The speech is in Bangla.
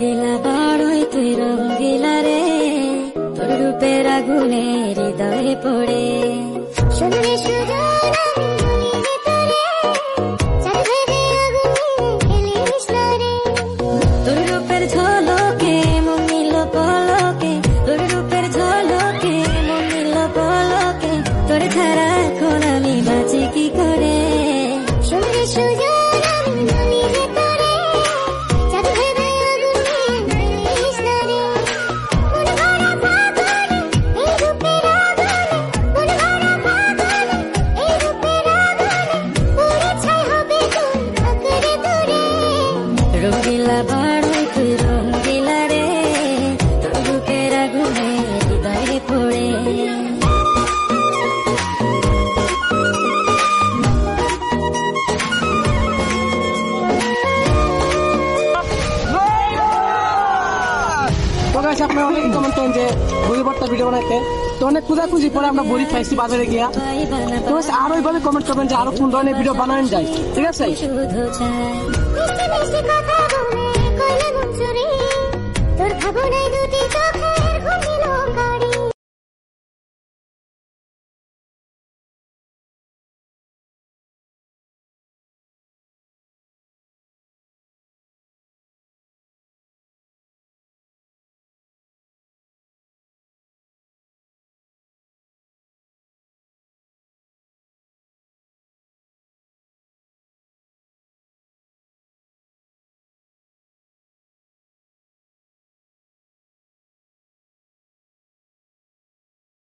রঙ্গিলা বড়ই তুই রঙ্গিলা রে, তোর রূপের আগুনে হৃদয়ে পড়ে। শুনলে সুজন আমি বলি যে তোরে, চাঁদ ভেবে আগুনে খেলিস না রে। তোর রূপের ঝলকে মন নিল পলকে, তোর রূপের ঝলকে মন নিল পলকে, তোর ছাড়া এখন আমি বাঁচি কি করে। শুনলে সুজন আমি বলি যে তোরে, চাঁদ ভেবে আগুনে খেলিস না রে। মন ভরা ফাগুনে এই রূপের আগুনে, মন ভরা ফাগুনে এই রূপের আগুনে, পুড়ে ছাই হবে তোর আকারে তোরে। রঙ্গিলা বড়ই তুই রঙ্গিলা রে, তোর রূপের আগুনে হৃদয়ে পড়ে। তো গাইস আপনারা অনেকে কমেন্ট করেন যে বড়ি ভর্তা ভিডিও বানাইতে, তো অনেক খুঁজি পরে আমরা বড়ি খাইছি বাজারে গিয়া। তো গাইস আরো এইভাবে কমেন্ট করবেন যে আরো কোন ধরনের ভিডিও বানানো যায়, ঠিক আছে? শুধু চাই মিষ্টি মিষ্টি কথা বলে